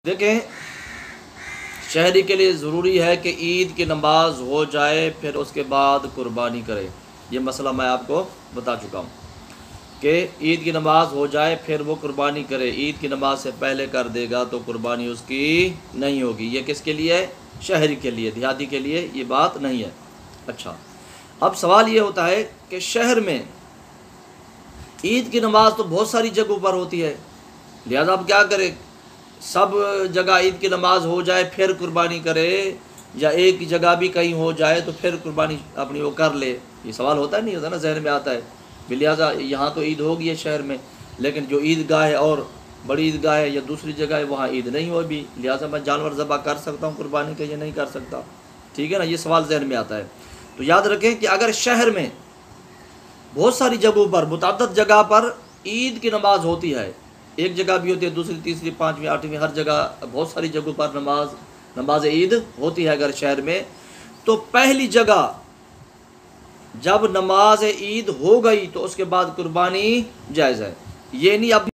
देखें, शहरी के लिए ज़रूरी है कि ईद की नमाज हो जाए फिर उसके बाद कुर्बानी करे। ये मसला मैं आपको बता चुका हूँ कि ईद की नमाज हो जाए फिर वो कुर्बानी करे। ईद की नमाज से पहले कर देगा तो कुर्बानी उसकी नहीं होगी। ये किसके लिए है? शहरी के लिए, देहाती के लिए ये बात नहीं है। अच्छा, अब सवाल ये होता है कि शहर में ईद की नमाज तो बहुत सारी जगहों पर होती है, लिहाजा अब क्या करें? सब जगह ईद की नमाज हो जाए फिर कुर्बानी करे, या एक जगह भी कहीं हो जाए तो फिर कुर्बानी अपनी वो कर ले? ये सवाल होता नहीं होता ना, जहन में आता है। लिहाजा यहाँ तो ईद होगी है शहर में, लेकिन जो ईदगाह है और बड़ी ईदगाह है या दूसरी जगह है वहाँ ईद नहीं हो भी, लिहाजा मैं जानवर ज़बह कर सकता हूँ कुर्बानी के, ये नहीं कर सकता। ठीक है ना, ये सवाल जहन में आता है। तो याद रखें कि अगर शहर में बहुत सारी जगहों पर, मुतअद्दिद जगह पर ईद की नमाज होती है, एक जगह भी होती है, दूसरी तीसरी पाँचवीं आठवीं, हर जगह बहुत सारी जगहों पर नमाज ईद होती है अगर शहर में, तो पहली जगह जब नमाज ईद हो गई तो उसके बाद कुर्बानी जायज़ है। ये नहीं अब